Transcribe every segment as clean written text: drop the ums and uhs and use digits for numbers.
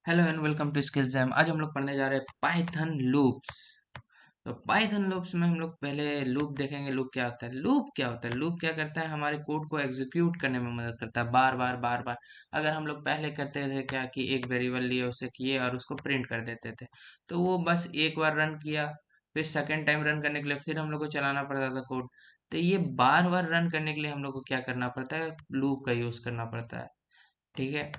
Hello and welcome to Skills Jam. आज हम लोग पढ़ने जा रहे हैं पाइथन लूप्स। तो पाइथन लूप्स में हम लोग पहले लूप देखेंगे। लूप क्या होता है? लूप क्या होता है? लूप क्या करता है? हमारे कोड को एग्जीक्यूट करने में मदद करता है, बार बार बार बार। अगर हम लोग पहले करते थे क्या कि एक वेरिएबल लिए, उसे किए और उसको प्रिंट कर देते थे, तो वो बस एक बार रन किया, फिर सेकेंड टाइम रन करने के लिए फिर हम लोग को चलाना पड़ता था कोड। तो ये बार बार रन करने के लिए हम लोग को क्या करना पड़ता है? लूप का यूज करना पड़ता है। ठीक है।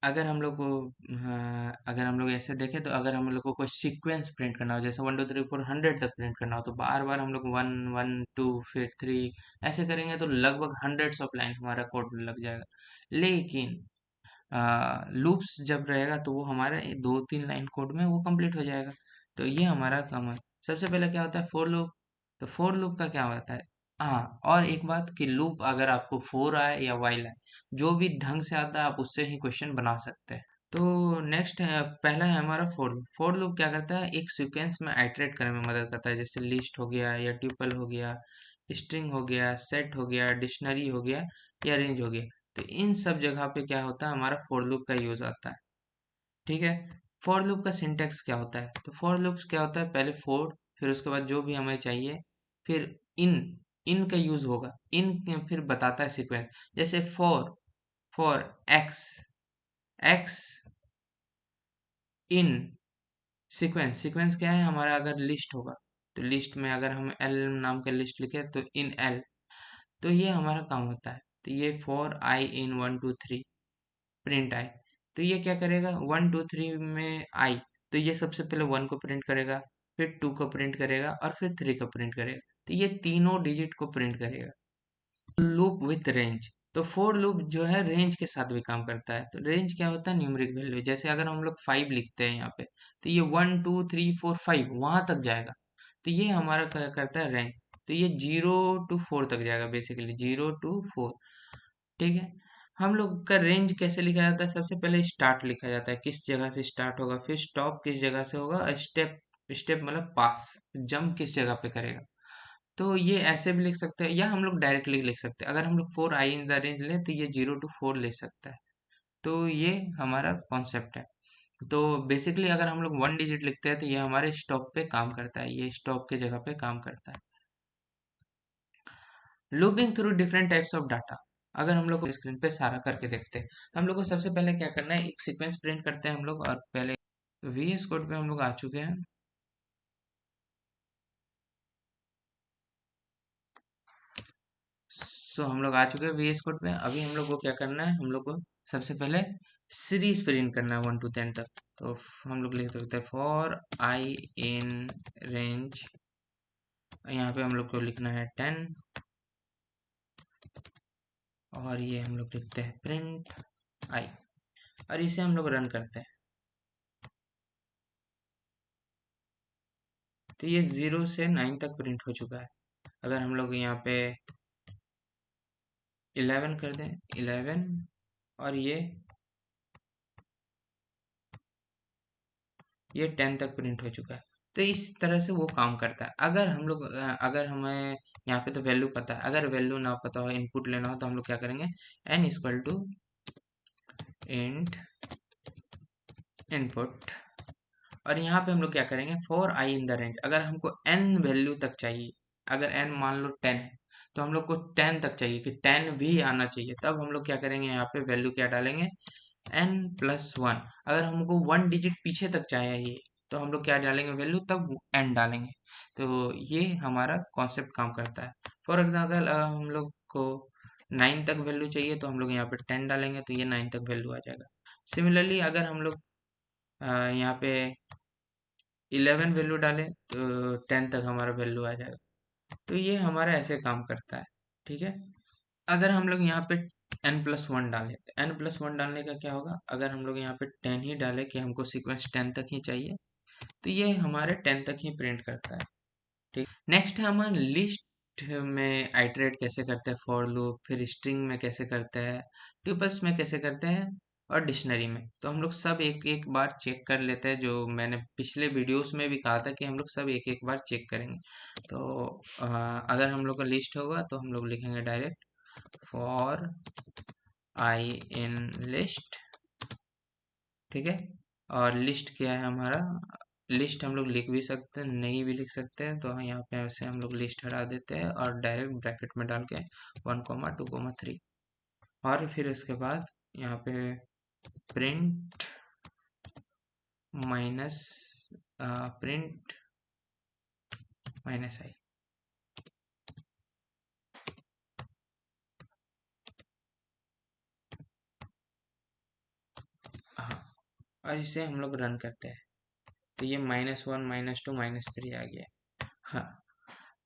अगर हम लोग को हाँ, अगर हम लोग ऐसे देखें तो अगर हम लोग को कोई सीक्वेंस प्रिंट करना हो, जैसे 1 2 3 4 100 तक प्रिंट करना हो, तो बार बार हम लोग 1 1 2 फिर 3 ऐसे करेंगे तो लगभग हंड्रेड्स ऑफ लाइन हमारा कोड लग जाएगा। लेकिन लूप्स जब रहेगा तो वो हमारे 2 3 लाइन कोड में वो कंप्लीट हो जाएगा। तो ये हमारा काम है। सबसे पहले क्या होता है? For loop. तो फोर लूप का क्या होता है? हाँ, और एक बात कि लूप अगर आपको फोर आए या वाइल आए, जो भी ढंग से आता है आप उससे ही क्वेश्चन बना सकते हैं। तो नेक्स्ट है, पहला है हमारा फोर लूप। फोर लूप क्या करता है? एक सीक्वेंस में आइटरेट करने में मदद करता है, जैसे लिस्ट हो गया या ट्यूपल हो गया, स्ट्रिंग हो गया, सेट हो गया, डिक्शनरी हो गया या रेंज हो गया। तो इन सब जगह पे क्या होता है? हमारा फॉर लूप का यूज आता है। ठीक है। फॉर लूप का सिंटेक्स क्या होता है? तो फॉर लूप्स क्या होता है? पहले फॉर, फिर उसके बाद जो भी हमें चाहिए, फिर इन। इन का यूज होगा। इन फिर बताता है सीक्वेंस, जैसे for for x x in sequence. Sequence क्या है हमारा? अगर लिस्ट होगा तो लिस्ट में अगर हम एल नाम का लिस्ट लिखे तो इन एल। तो ये हमारा काम होता है। तो ये for I in 1 2 3 print I. तो ये क्या करेगा? 1 2 3 में आई, तो ये सबसे पहले वन को प्रिंट करेगा, फिर टू को प्रिंट करेगा और फिर थ्री को प्रिंट करेगा। तो ये तीनों डिजिट को प्रिंट करेगा। Loop with range. तो फोर लूप जो है रेंज के साथ भी काम करता है। तो रेंज क्या होता है? Numeric value. जैसे अगर हम लोग 5 लिखते हैं यहाँ पे, तो ये 1 2 3 4 5 वहां तक जाएगा। तो ये हमारा क्या करता है? रेंज। तो ये 0 to 4 तक जाएगा, बेसिकली 0 to 4। ठीक है। हम लोग का रेंज कैसे लिखा जाता है? सबसे पहले स्टार्ट लिखा जाता है, किस जगह से स्टार्ट होगा, फिर स्टॉप किस जगह से होगा, और स्टेप। स्टेप मतलब पास, जंप किस जगह पे करेगा। तो ये ऐसे भी लिख सकते हैं या हम लोग डायरेक्टली लिख सकते हैं। अगर हम लोग 4 आई इन द रेंज लें तो ये 0 to 4 ले सकता है। तो ये हमारा कॉन्सेप्ट है। तो बेसिकली अगर हम लोग 1 डिजिट लिखते हैं तो ये हमारे स्टॉप पे काम करता है, ये स्टॉप के जगह पे काम करता है। Looping through different types of data. अगर हम लोग को स्क्रीन पे सारा करके देखते हैं, हम लोग को सबसे पहले क्या करना है? एक सीक्वेंस प्रिंट करते हैं हम लोग। और पहले VS कोड पे हम लोग आ चुके हैं। सो हम लोग आ चुके हैं VS कोड पे। अभी हम लोग को क्या करना है? हम लोग को सबसे पहले सीरीज प्रिंट करना है 1 to 10 तक। तो हम लोग लिख सकते हैं फॉर आई इन रेंज, यहाँ पे हम लोग को लिखना है 10। और ये हम लोग लिखते हैं प्रिंट आई, और इसे हम लोग रन करते हैं। तो ये 0 से 9 तक प्रिंट हो चुका है। अगर हम लोग यहाँ पे 11 कर दें, 11, और ये 10 तक प्रिंट हो चुका है। तो इस तरह से वो काम करता है। अगर हम लोग अगर हमें यहाँ पे तो वैल्यू पता है, अगर वैल्यू ना पता हो, इनपुट लेना हो, तो हम लोग क्या करेंगे? n equal to int input. और यहाँ पे हम लोग क्या करेंगे? For I in the range. अगर हमको n वैल्यू तक चाहिए, अगर n मान लो 10 है, तो हम लोग को 10 तक चाहिए कि 10 भी आना चाहिए, तब हम लोग क्या करेंगे? यहाँ पे वैल्यू क्या डालेंगे? n+1। अगर हमको 1 डिजिट पीछे तक चाहिए तो हम लोग क्या डालेंगे? वैल्यू, तब n डालेंगे। तो ये हमारा कॉन्सेप्ट काम करता है। फॉर एग्जाम्पल हम लोग को 9 तक वैल्यू चाहिए तो हम लोग यहाँ पे 10 डालेंगे, तो ये 9 तक वैल्यू आ जाएगा। सिमिलरली अगर हम लोग यहाँ पे 11 वैल्यू डालें तो 10 तक हमारा वैल्यू आ जाएगा। तो ये हमारा ऐसे काम करता है। ठीक है। अगर हम लोग यहाँ पे n+1 डालें, तो n+1 डालने का क्या होगा? अगर हम लोग यहाँ पे 10 ही डालें कि हमको सीक्वेंस 10 तक ही चाहिए, तो ये हमारे 10 तक ही प्रिंट करता है। ठीक। नेक्स्ट है हमारा लिस्ट में आइटरेट कैसे करते हैं फॉर लूप, फिर स्ट्रिंग में कैसे करते हैं, ट्यूपल्स में कैसे करते हैं, और डिक्शनरी में। तो हम लोग सब एक एक बार चेक कर लेते हैं, जो मैंने पिछले वीडियोस में भी कहा था कि हम लोग सब एक एक बार चेक करेंगे। तो अगर हम लोग का लिस्ट होगा तो हम लोग लिखेंगे direct for I in list, ठीक है। और लिस्ट क्या है हमारा, लिस्ट हम लोग लिख भी सकते हैं, नहीं भी लिख सकते हैं, तो यहाँ पे ऐसे हम लोग लिस्ट हटा देते हैं और डायरेक्ट ब्रैकेट में डाल के 1,2,3। और फिर इसके बाद यहाँ पे प्रिंट माइनस प्रिंट माइनस आई। हाँ, और इसे हम लोग रन करते हैं तो ये -1 -2 -3 आ गया। हाँ,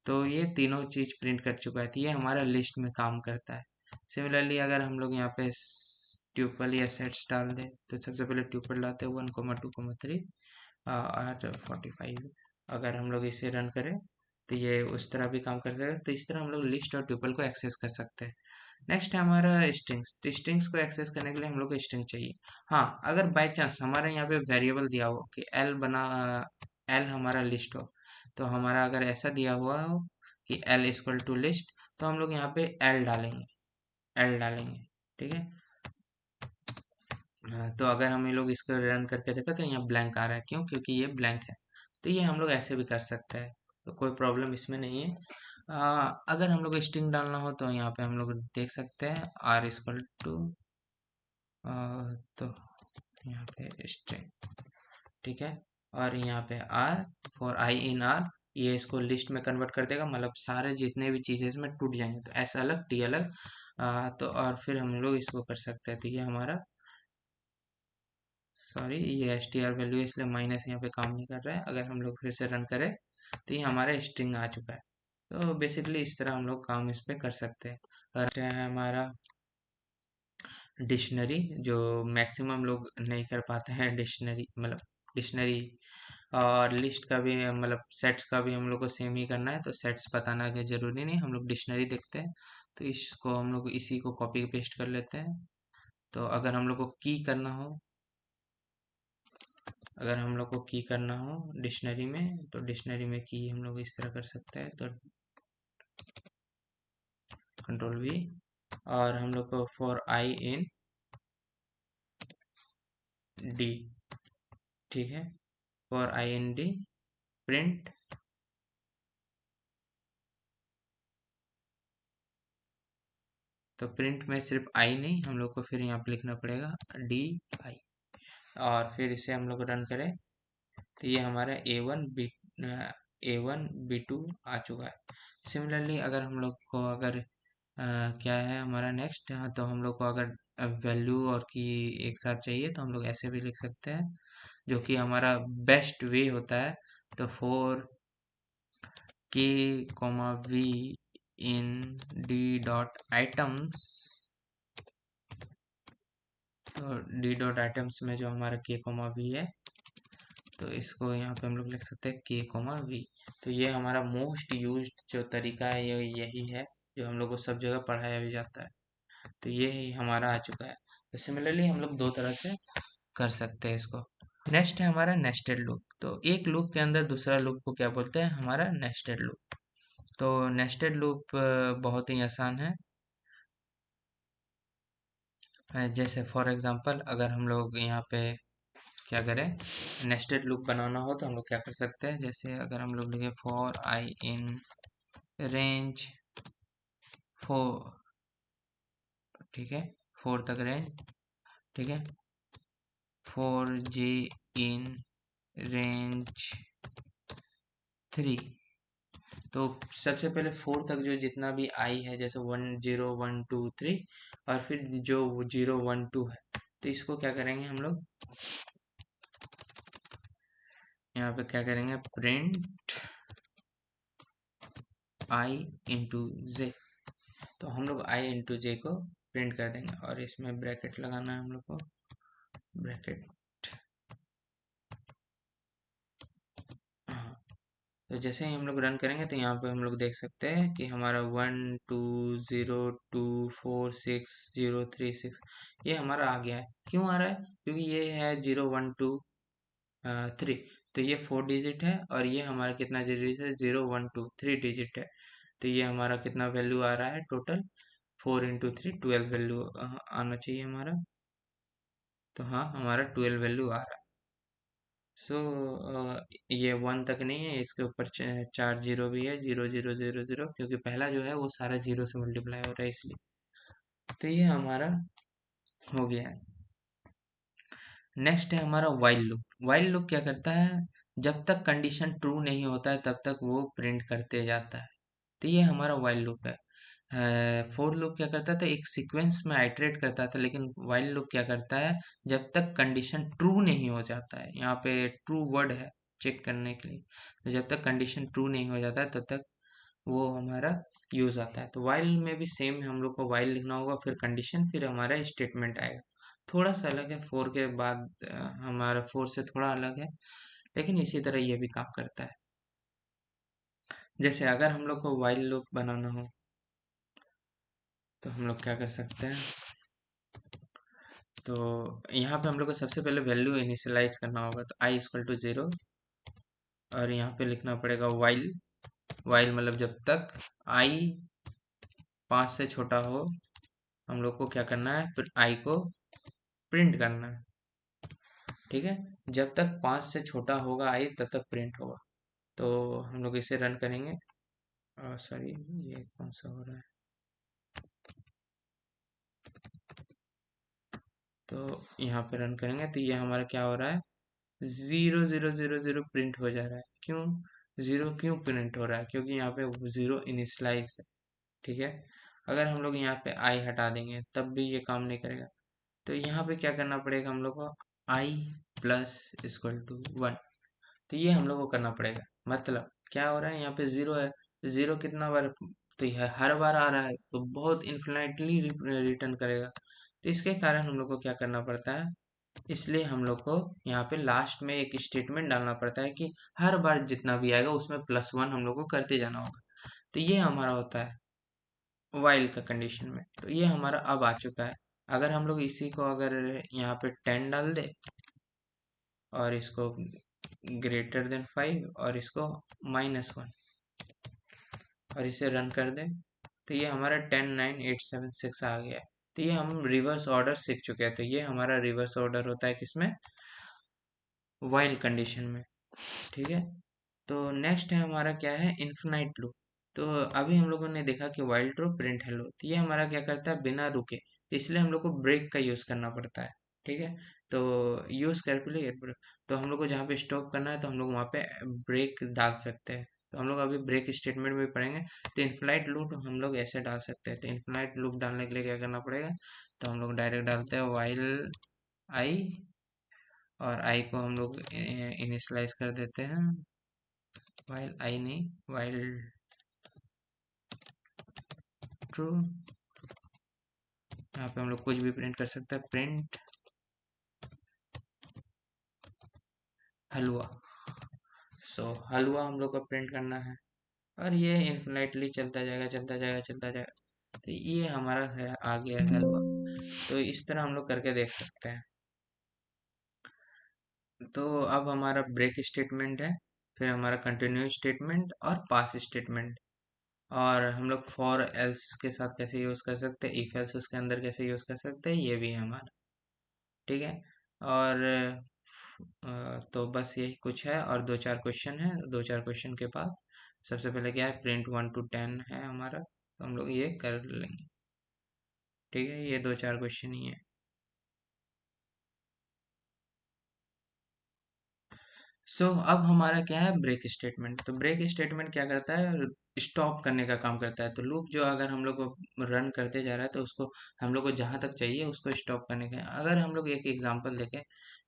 तो ये तीनों चीज प्रिंट कर चुका है, तो ये हमारा लिस्ट में काम करता है। सिमिलरली अगर हम लोग यहाँ पे ट्यूपल या सेट्स डाल दें, तो सबसे पहले ट्यूपल डालते हैं 1,2,3 और 45। अगर हम लोग इसे रन करें तो ये उस तरह भी काम कर देगा, तो इस तरह हम लोग लिस्ट और ट्यूपल को एक्सेस कर सकते हैं। नेक्स्ट है हमारा स्ट्रिंग्स, तो स्ट्रिंग्स को एक्सेस करने के लिए हम लोग को स्ट्रिंग चाहिए। हाँ, अगर बाय चांस हमारे यहाँ पे वेरिएबल दिया हो कि एल हमारा लिस्ट हो, तो हमारा अगर ऐसा दिया हुआ हो कि एल इक्वल टू लिस्ट, तो हम लोग यहाँ पे एल डालेंगे, ठीक है। हाँ, तो अगर हम ये लोग इसको रन करके देखा तो यहाँ ब्लैंक आ रहा है, क्यों? क्योंकि ये ब्लैंक है। तो ये हम लोग ऐसे भी कर सकते हैं, तो कोई प्रॉब्लम इसमें नहीं है। अगर हम लोग स्ट्रिंग डालना हो तो यहाँ पे हम लोग देख सकते हैं आर इक्वल टू, तो यहाँ पे स्ट्रिंग, ठीक है। और यहाँ पे R for I in R, ये इसको लिस्ट में कन्वर्ट कर देगा, मतलब सारे जितने भी चीज़ें इसमें टूट जाएंगे, तो एस अलग टी अलग। तो और फिर हम लोग इसको कर सकते हैं, तो ये हमारा, सॉरी, ये एस टी आर वैल्यू इसलिए माइनस यहाँ पे काम नहीं कर रहा है। अगर हम लोग फिर से रन करें तो ये हमारा स्ट्रिंग आ चुका है। तो बेसिकली इस तरह हम लोग काम इस पे कर सकते हैं। और है हमारा डिक्शनरी, जो मैक्सिमम लोग नहीं कर पाते हैं, डिक्शनरी मतलब डिक्शनरी। और लिस्ट का भी मतलब सेट्स का भी हम लोग को सेम ही करना है, तो सेट्स बताना के जरूरी नहीं, हम लोग डिक्शनरी देखते हैं। तो इसको हम लोग इसी को कॉपी पेस्ट कर लेते हैं। तो अगर हम लोग को की करना हो, अगर हम लोग को की करना हो डिक्शनरी में, तो डिक्शनरी में की हम लोग इस तरह कर सकते हैं, तो कंट्रोल वी। और हम लोग को फॉर आई इन डी, ठीक है, for I in D print, तो प्रिंट में सिर्फ आई नहीं, हम लोग को फिर यहाँ पे लिखना पड़ेगा डी आई। और फिर इसे हम लोग रन करें तो ये हमारा A1 B2 आ चुका है। सिमिलरली अगर हम लोग को अगर क्या है हमारा नेक्स्ट, तो हम लोग को अगर वैल्यू और की एक साथ चाहिए तो हम लोग ऐसे भी लिख सकते हैं, जो कि हमारा बेस्ट वे होता है। तो for K comma V in D dot items, तो डी डॉट आइटम्स में जो हमारा के कॉमा वी है, तो इसको यहाँ पे हम लोग लिख सकते हैं के कॉमा वी। तो ये हमारा मोस्ट यूज्ड जो तरीका है ये यही है, जो हम लोग को सब जगह पढ़ाया भी जाता है। तो ये ही हमारा आ चुका है। तो सिमिलरली हम लोग दो तरह से कर सकते हैं इसको। नेक्स्ट है हमारा नेस्टेड लूप। तो एक लूप के अंदर दूसरा लूप को क्या बोलते हैं, हमारा नेस्टेड लूप। तो नेस्टेड लूप बहुत ही आसान है। जैसे फॉर एग्जांपल अगर हम लोग यहाँ पे क्या करें, नेस्टेड लूप बनाना हो तो हम लोग क्या कर सकते हैं, जैसे अगर हम लोग लिखे फॉर आई इन रेंज 4, ठीक है, 4 तक रेंज, ठीक है, फॉर जे इन रेंज 3। तो सबसे पहले 4 तक जो जितना भी आई है, जैसे 1 0 1 2 3, और फिर जो 0 1 2 है, तो इसको क्या करेंगे हम लोग, यहाँ पे क्या करेंगे, प्रिंट आई इंटू जे। तो हम लोग आई इंटू जे को प्रिंट कर देंगे, और इसमें ब्रैकेट लगाना है हम लोग को, ब्रैकेट। हाँ, तो जैसे ही हम लोग रन करेंगे तो यहाँ पे हम लोग देख सकते हैं कि हमारा 1 2 0 2 4 6 0 3 6 ये हमारा आ गया है। क्यों आ रहा है? क्योंकि ये है 0 1 2 3, तो ये 4 डिजिट है, और ये हमारा कितना डिजिट है, 0 1 2 3 डिजिट है। तो ये हमारा कितना वैल्यू आ रहा है टोटल, 4 × 3 12 वैल्यू आना चाहिए हमारा। तो हाँ हमारा 12 वैल्यू आ रहा है। सो ये 1 तक नहीं है, इसके ऊपर 4 जीरो भी है, 0 0 0 0, क्योंकि पहला जो है वो सारा जीरो से मल्टीप्लाई हो रहा है इसलिए। तो ये हमारा हो गया है। नेक्स्ट है हमारा वाइल लूप। वाइल लूप क्या करता है, जब तक कंडीशन ट्रू नहीं होता है तब तक वो प्रिंट करते जाता है। तो ये हमारा वाइल लूप है। फोर लूप क्या करता था, एक सीक्वेंस में आइटरेट करता था, लेकिन वाइल लूप क्या करता है, जब तक कंडीशन ट्रू नहीं हो जाता है, यहाँ पे ट्रू वर्ड है चेक करने के लिए, तो जब तक कंडीशन ट्रू नहीं हो जाता है तब तक वो हमारा यूज आता है। तो वाइल में भी सेम हम लोग को वाइल लिखना होगा, फिर कंडीशन, फिर हमारा स्टेटमेंट आएगा। थोड़ा सा अलग है फोर के बाद, हमारा फोर से थोड़ा अलग है, लेकिन इसी तरह ये भी काम करता है। जैसे अगर हम लोग को वाइल लूप बनाना हो तो हम लोग क्या कर सकते हैं, तो यहाँ पे हम लोग को सबसे पहले वैल्यू इनिशियलाइज करना होगा, तो आई इक्वल टू 0, और यहाँ पे लिखना पड़ेगा वाइल। वाइल मतलब जब तक आई 5 से छोटा हो, हम लोग को क्या करना है, फिर आई को प्रिंट करना है। ठीक है, जब तक 5 से छोटा होगा आई तब तक प्रिंट होगा। तो हम लोग इसे रन करेंगे, सॉरी ये कौन सा हो रहा है, तो यहाँ पे रन करेंगे तो ये हमारा क्या हो रहा है, 0 0 0 0 प्रिंट हो जा रहा है। क्यों जीरो क्यों प्रिंट हो रहा है, क्योंकि यहाँ पे जीरो इनिशलाइज है। ठीक है, अगर हम लोग यहाँ पे आई हटा देंगे तब भी ये काम नहीं करेगा। तो यहाँ पे क्या करना पड़ेगा हम लोग को, आई प्लस इक्वल टू 1, तो ये हम लोग को करना पड़ेगा। मतलब क्या हो रहा है, यहाँ पे जीरो है, जीरो कितना बार, तो यह हर बार आ रहा है, तो बहुत इन्फिनाइटली रिटर्न करेगा। तो इसके कारण हम लोग को क्या करना पड़ता है, इसलिए हम लोग को यहाँ पे लास्ट में एक स्टेटमेंट डालना पड़ता है कि हर बार जितना भी आएगा उसमें +1 हम लोग को करते जाना होगा। तो ये हमारा होता है वाइल का कंडीशन में। तो ये हमारा अब आ चुका है। अगर हम लोग इसी को अगर यहाँ पे 10 डाल दे, और इसको >5 और इसको -1, और इसे रन कर दें, तो ये हमारा 10 9 8 7 6 आ गया है। तो ये हम रिवर्स ऑर्डर सीख चुके हैं। तो ये हमारा रिवर्स ऑर्डर होता है किसमें, वाइल कंडीशन में। ठीक है, तो नेक्स्ट है हमारा क्या है, इन्फिनाइट लूप। तो अभी हम लोगों ने देखा कि वाइल ट्रू प्रिंट हेलो, तो ये हमारा क्या करता है, बिना रुके, इसलिए हम लोग को ब्रेक का यूज करना पड़ता है। ठीक है, तो यूज केयरफुली, तो हम लोग को जहाँ पे स्टॉप करना है तो हम लोग वहाँ पे ब्रेक डाल सकते हैं। तो हम लोग अभी ब्रेक स्टेटमेंट में पढ़ेंगे। तो इनफिनाइट लूप हम लोग ऐसे डाल सकते हैं। तो इनफिनाइट लूप डालने के लिए क्या करना पड़ेगा, तो हम लोग डायरेक्ट डालते हैं वाइल आई, और आई को हम लोग इनिशलाइज कर देते हैं, वाइल आई नहीं, वाइल ट्रू। यहाँ पे हम लोग कुछ भी प्रिंट कर सकते हैं, प्रिंट हलवा। सो हलवा हम लोग को प्रिंट करना है, और ये इन्फिनाइटली चलता जाएगा चलता जाएगा चलता जाएगा। तो ये हमारा है, आ गया है हलवा। तो इस तरह हम लोग करके देख सकते हैं। तो अब हमारा ब्रेक स्टेटमेंट है, फिर हमारा कंटिन्यू स्टेटमेंट और पास स्टेटमेंट, और हम लोग फॉर एल्स के साथ कैसे यूज कर सकते हैं, इफ एल्स उसके अंदर कैसे यूज कर सकते हैं, ये भी है हमारा। ठीक है, और तो बस यही कुछ है, और दो चार क्वेश्चन है। दो चार क्वेश्चन के बाद सबसे पहले क्या है, प्रिंट 1 to 10 है हमारा, तो हम लोग ये कर लेंगे। ठीक है, ये दो चार क्वेश्चन ही है। सो अब हमारा क्या है, ब्रेक स्टेटमेंट। तो ब्रेक स्टेटमेंट क्या करता है, स्टॉप करने का काम करता है। तो लूप जो अगर हम लोग को रन करते जा रहा है, तो उसको हम लोग को जहां तक चाहिए उसको स्टॉप करने का है। अगर हम लोग एक एग्जांपल देखें,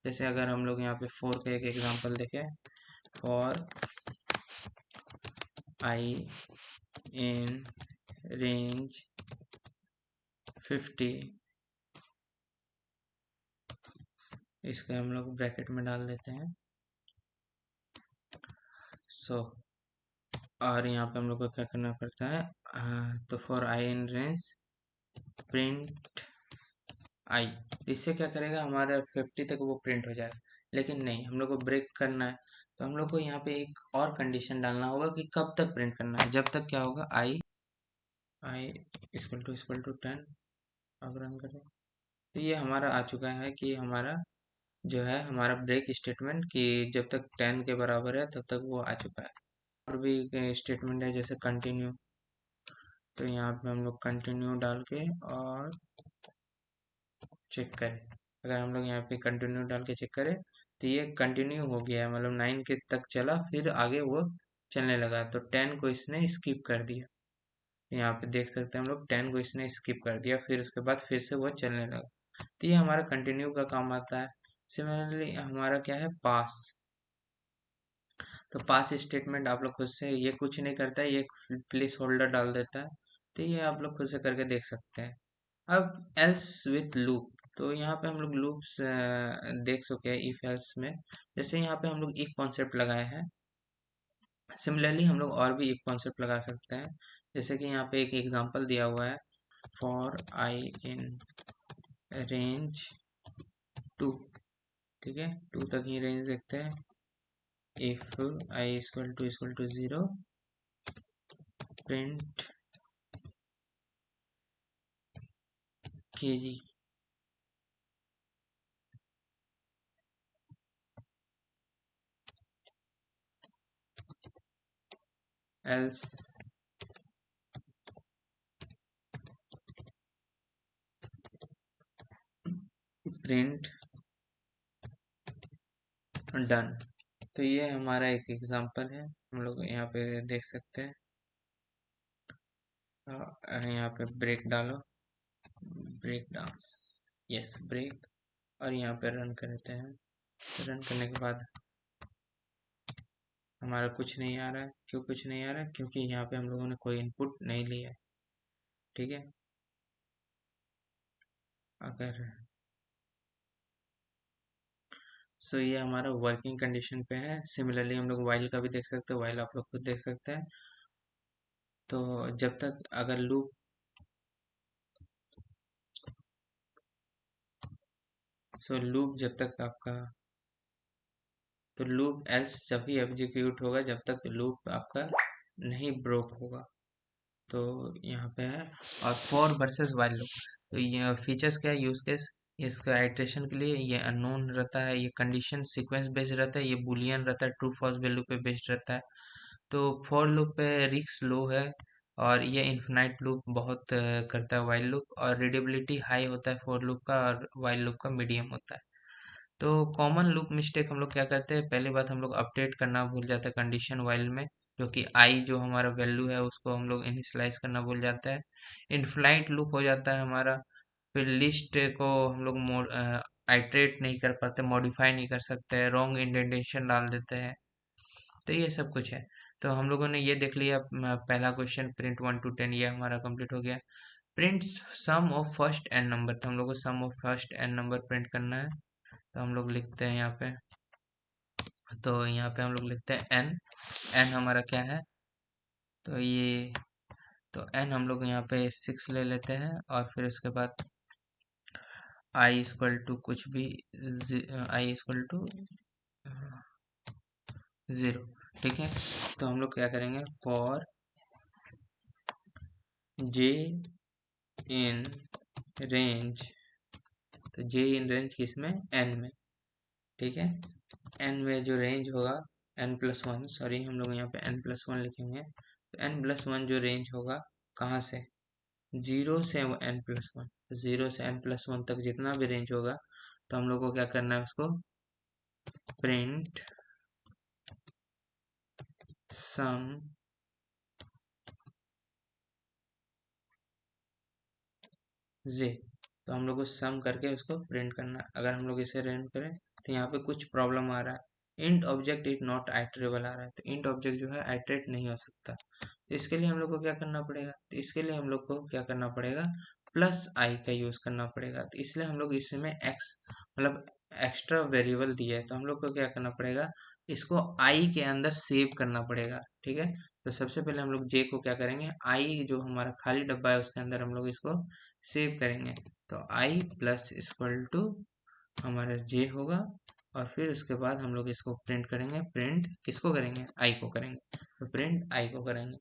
जैसे अगर हम लोग यहाँ पे फोर का एक एग्जांपल देखें, फॉर आई इन रेंज 50, इसका हम लोग ब्रैकेट में डाल देते हैं। सो और यहाँ पे हम लोग को क्या करना पड़ता है, तो for I in range print I, इससे क्या करेगा, हमारा 50 तक वो प्रिंट हो जाएगा। लेकिन नहीं, हम लोग को ब्रेक करना है, तो हम लोग को यहाँ पे एक और कंडीशन डालना होगा कि कब तक प्रिंट करना है। जब तक क्या होगा, आई आई इक्वल टू 10, अब रन करें, तो ये हमारा आ चुका है कि हमारा जो है हमारा ब्रेक स्टेटमेंट कि जब तक 10 के बराबर है तब तक वो आ चुका है। और भी स्टेटमेंट है जैसे कंटिन्यू, तो यहाँ पे हम लोग कंटिन्यू डाल के और चेक करें। अगर हम लोग यहाँ पे कंटिन्यू डाल के चेक करें तो ये कंटिन्यू हो गया है, मतलब 9 के तक चला फिर आगे वो चलने लगा, तो 10 को इसने स्किप कर दिया। यहाँ पे देख सकते हैं हम लोग 10 को इसने स्किप कर दिया, फिर उसके बाद फिर से वो चलने लगा। तो ये हमारा कंटिन्यू का काम आता है। सिमिलरली हमारा क्या है, पास। तो पास स्टेटमेंट आप लोग खुद से, ये कुछ नहीं करता है, ये एक प्लेस होल्डर डाल देता है। तो ये आप लोग खुद से करके देख सकते हैं। अब एल्स विथ लूप, तो यहाँ पे हम लोग लूप्स देख सके हैं इफ एल्स में। जैसे यहाँ पे हम लोग एक कॉन्सेप्ट लगाए हैं, सिमिलरली हम लोग और भी एक कॉन्सेप्ट लगा सकते हैं। जैसे कि यहाँ पे एक एग्जांपल दिया हुआ है, फॉर आई इन रेंज 2, ठीक है, 2 तक ही रेंज देखते हैं। If I equal to 0, print kg, else print done. तो ये हमारा एक एग्जांपल है, हम लोग यहाँ पे देख सकते हैं। यहाँ पे ब्रेक डालो, ब्रेक डांस, यस ब्रेक, और यहाँ पे रन करते हैं। रन करने के बाद हमारा कुछ नहीं आ रहा है। क्यों कुछ नहीं आ रहा है? क्योंकि यहाँ पे हम लोगों ने कोई इनपुट नहीं लिया है, ठीक है। अगर सो ये हमारा वर्किंग कंडीशन पे है। सिमिलरली हम लोग वाइल का भी देख सकते हैं, वाइल आप लोग खुद देख सकते हैं। तो जब तक अगर लूप, सो लूप जब तक आपका, तो लूप एल्स जब भी एग्जीक्यूट होगा जब तक लूप आपका नहीं ब्रोक होगा। तो यहाँ पे है। और फॉर वर्सेस वाइल लूप, तो ये फीचर्स क्या है, यूज केस, इसका आइट्रेशन के लिए ये अननोन रहता है, ये कंडीशन सीक्वेंस बेस्ड रहता है, ये बुलियन रहता है, ट्रू फॉल्स वैल्यू पे बेस्ड रहता है। तो फॉर लूप पे रिस्क लो है, और ये इन्फिनाइट लूप बहुत करता है वाइल लूप, और रीडेबिलिटी हाई होता है फॉर लूप का, और वाइल लूप का मीडियम होता है। तो कॉमन लूप मिस्टेक हम लोग क्या करते हैं, पहली बात हम लोग अपडेट करना भूल जाते हैं कंडीशन वाइल में, जो कि आई जो हमारा वैल्यू है उसको हम लोग इनिशियलाइज करना भूल जाते हैं। इनफ्लाइट लूप हो जाता है हमारा। फिर लिस्ट को हम लोग आइट्रेट नहीं कर पाते, मॉडिफाई नहीं कर सकते, रॉन्ग इंडेंटेशन डाल देते हैं। तो ये सब कुछ है। तो हम लोगों ने ये देख लिया, पहला क्वेश्चन प्रिंट 1 to 10, ये हमारा कंप्लीट हो गया। Print sum of first N number, तो हम लोग को sum of first N number print करना है। तो हम लोग लिखते हैं यहाँ पे, तो यहाँ पे हम लोग लिखते हैं एन। एन हमारा क्या है, तो ये, तो एन हम लोग यहाँ पे 6 ले लेते हैं, और फिर उसके बाद आई इक्वल टू कुछ भी, आई इक्वल टू 0, ठीक है। तो हम लोग क्या करेंगे, फॉर जे इन रेंज, तो जे इन रेंज किसमें, एन में, ठीक है। एन में जो रेंज होगा, n+1, सॉरी हम लोग यहाँ पे n+1 लिखेंगे। तो n+1 जो रेंज होगा कहाँ से, 0 से n+1, तो 0 से n+1 तक जितना भी रेंज होगा, तो हम लोग को क्या करना है, उसको प्रिंट सम जे, तो हम लोग को सम करके उसको प्रिंट करना है। अगर हम लोग इसे रन करें तो यहाँ पे कुछ प्रॉब्लम आ रहा है, int object is not iterable आ रहा है, तो इंट ऑब्जेक्ट जो है आइटरेट नहीं हो सकता। तो इसके लिए हम लोग को क्या करना पड़ेगा, तो इसके लिए हम लोग को क्या करना पड़ेगा, प्लस आई का यूज करना पड़ेगा। तो इसलिए हम लोग इसमें एक्स, मतलब एक्स्ट्रा वेरिएबल दिया है, तो हम लोग को क्या करना पड़ेगा, इसको आई के अंदर सेव करना पड़ेगा, ठीक है। तो सबसे पहले हम लोग जे को क्या करेंगे, आई जो हमारा खाली डब्बा है उसके अंदर हम लोग इसको सेव करेंगे। तो आई प्लस इक्वल टू हमारा जे होगा, और फिर उसके बाद हम लोग इसको प्रिंट करेंगे। प्रिंट किसको करेंगे, आई को करेंगे, तो प्रिंट आई को करेंगे।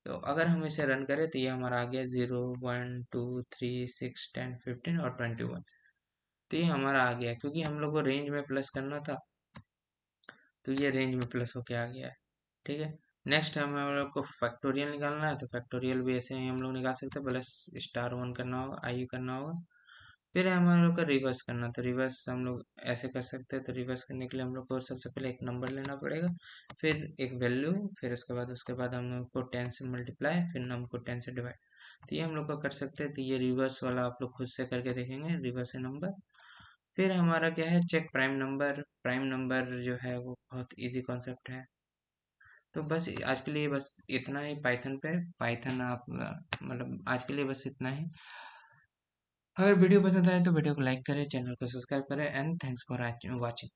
तो अगर हम इसे रन करें तो ये हमारा आ गया 0 1 2 3 6 10 15 और 21। तो ये हमारा आ गया क्योंकि हम लोग को रेंज में प्लस करना था, तो ये रेंज में प्लस होके आ गया है। ठीक है। नेक्स्ट हम लोग को फैक्टोरियल निकालना है, तो फैक्टोरियल भी ऐसे ही हम लोग निकाल सकते हैं, प्लस स्टार वन करना होगा, आई करना होगा। फिर है हम लोग का रिवर्स करना, तो रिवर्स हम लोग ऐसे कर सकते हैं। तो रिवर्स करने के लिए हम लोग को सबसे पहले एक नंबर लेना पड़ेगा, फिर एक वैल्यू, फिर उसके बाद हम लोग को 10 से मल्टीप्लाई, फिर नम को 10 से डिवाइड। तो ये हम लोग को कर सकते हैं। तो ये रिवर्स वाला आप लोग खुद से करके देखेंगे, रिवर्स नंबर। फिर हमारा क्या है, check prime number. Prime number जो है वो बहुत इजी कॉन्सेप्ट है। तो बस आज के लिए बस इतना ही पाइथन पे। पाइथन आप मतलब आज के लिए बस इतना ही। अगर वीडियो पसंद आए तो वीडियो को लाइक करें, चैनल को सब्सक्राइब करें, एंड थैंक्स फॉर वॉचिंग।